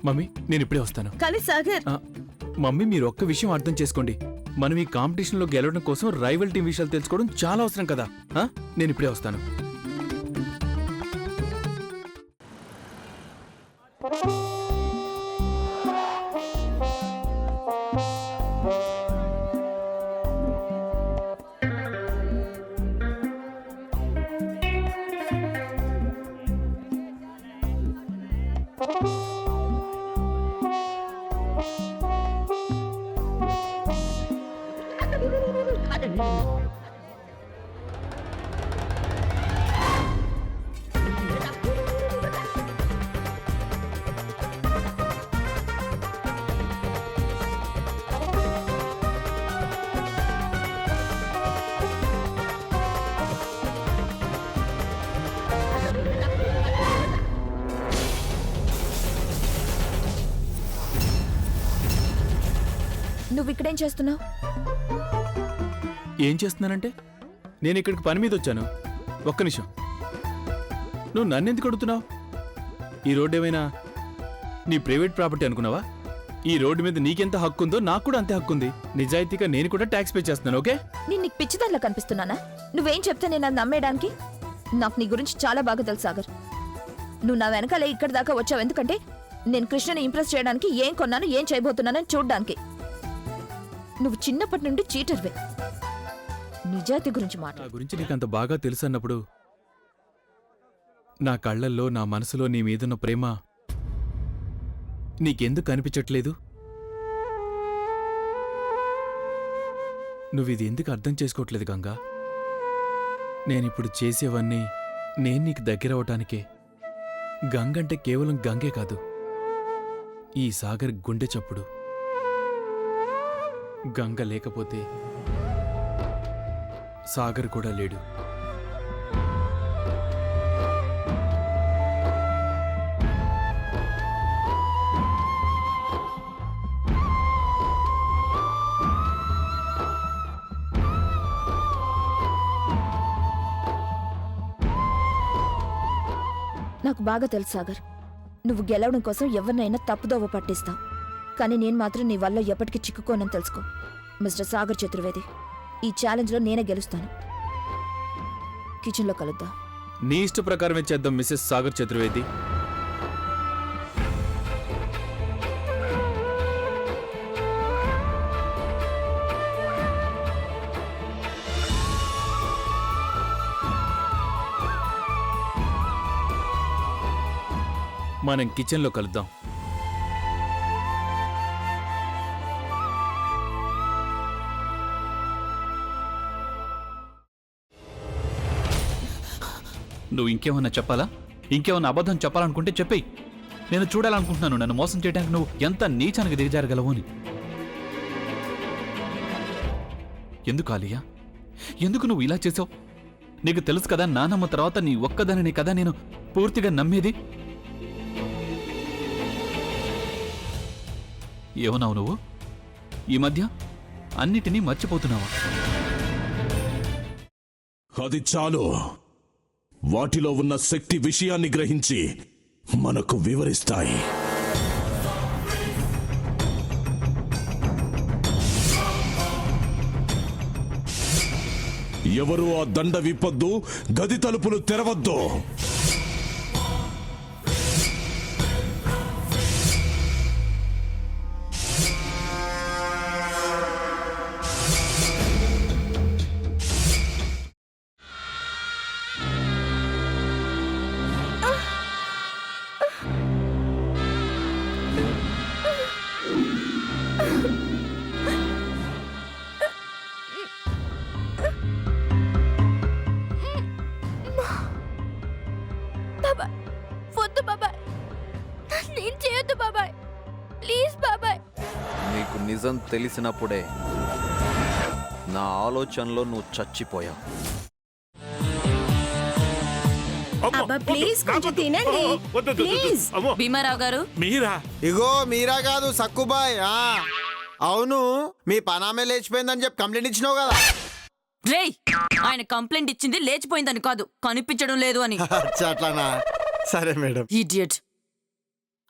Mummy నేను ఇప్పుడే వస్తాను. కానీ సాగర్, మమ్మీ మీరు ఒక్క విషయం అర్థం చేసుకోండి. మనం ఈ కాంపిటీషన్లో గెలవడం కోసం రైవల్ టీం విషయాలు తెలుసుకోవడం చాలా అవసరం కదా. నేను ఇప్పుడే వస్తాను. నువ్వు ఇక్కడేం చేస్తున్నావు? ఏం చేస్తున్నానంటే నేను ఇక్కడికి పని మీద వచ్చాను. ఒక్క నిమిషం, నువ్వు నన్నెందుకు అడుగుతున్నావు? ఈ రోడ్డు ఏమైనా నీ ప్రైవేట్ ప్రాపర్టీ అనుకున్నావా? ఈ రోడ్డు మీద నీకెంత హక్కు ఉందో నాకు కూడా అంతే హక్కు ఉంది. నిజాయితీగా నేను కూడా ట్యాక్స్ పే చేస్తున్నాను. ఓకే? నేను నీకు పిచ్చిదానిలా కనిపిస్తున్నానా? నువ్వేం చెప్తే నేను అది నమ్మేయడానికి? నాకు నీ గురించి చాలా బాగా తెలుసు సాగర్. నువ్వు నా వెనకాలే ఇక్కడి దాకా వచ్చావు ఎందుకంటే నేను కృష్ణని ఇంప్రెస్ చేయడానికి ఏం కొన్నాను, ఏం చేయబోతున్నానని చూడ్డానికి. నువ్వు చిన్నప్పటి నుండి చీటర్వే. నిజాయితీ గురించి నా గురించి నీకు అంత బాగా తెలుసు అన్నప్పుడు నా కళ్ళల్లో, నా మనసులో నీ మీదున్న ప్రేమ నీకెందుకు అనిపించట్లేదు? నువ్విది ఎందుకు అర్థం చేసుకోవట్లేదు గంగా? నేనిప్పుడు చేసేవన్నీ నేను నీకు దగ్గరవటానికే. గంగంటే కేవలం గంగే కాదు, ఈ సాగర్ గుండె చప్పుడు. గంగ లేకపోతే సాగర్ కూడా లేడు. నాకు బాగా తెలుసు సాగర్, నువ్వు గెలవడం కోసం ఎవరినైనా తప్పుదోవ పట్టిస్తావు. కానీ నేను మాత్రం నీ వల్ల ఎప్పటికీ చిక్కుకోనని తెలుసుకో. మిస్టర్ సాగర్ చతుర్వేది, ఈ ఛాలెంజ్లో నేనే గెలుస్తాను. కిచెన్లో కలుద్దాం. నీ ఇష్ట ప్రకారమే చేద్దాం మిసెస్ సాగర్ చతుర్వేది. మనం కిచెన్లో కలుద్దాం. నువ్వు ఇంకేమన్నా చెప్పాలా? ఇంకేమన్నా అబద్ధం చెప్పాలనుకుంటే చెప్పేయి. నేను చూడాలనుకుంటున్నాను నన్ను మోసం చేయడానికి నువ్వు ఎంత నీచానికి దిగజారగలవు అని. ఎందుకు ఆలియా, ఎందుకు నువ్వు ఇలా చేసావు? నీకు తెలుసు కదా నానమ్మ తర్వాత నీ ఒక్కదానిని కదా నేను పూర్తిగా నమ్మేది. ఏమన్నావు నువ్వు? ఈ మధ్య అన్నిటినీ మర్చిపోతున్నావా? అది చాలు. వాటిలో ఉన్న శక్తి విషయాన్ని గ్రహించి మనకు వివరిస్తాయి. ఎవరు ఆ దండ విప్పొద్దు, గది తలుపులు తెరవద్దు. నీకు నిజం తెలిసినప్పుడే నా ఆలోచనలో నువ్వు చచ్చిపోయావు. భీమారావు గారు, మీరా? ఇగో మీరా కాదు సక్కుబాయ్. అవును, మీ పనామే లేచిపోయిందని చెప్పి కంప్లైంట్ ఇచ్చినావు కదా. రేయ్, ఆయన కంప్లైంట్ ఇచ్చింది లేచిపోయిందని కాదు, కనిపించడం లేదు అని. అట్లానా? సరే మేడం. ఇడియట్.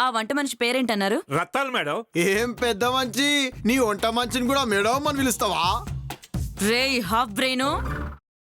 ఆ వంట మనిషి పేరేంటన్నారు? రత్తాలు మేడం. ఏం పెద్ద మంచి, నీ వంట మంచిని కూడా మేడం అని పిలుస్తావా? రేయ్ హాఫ్ బ్రెయిన్,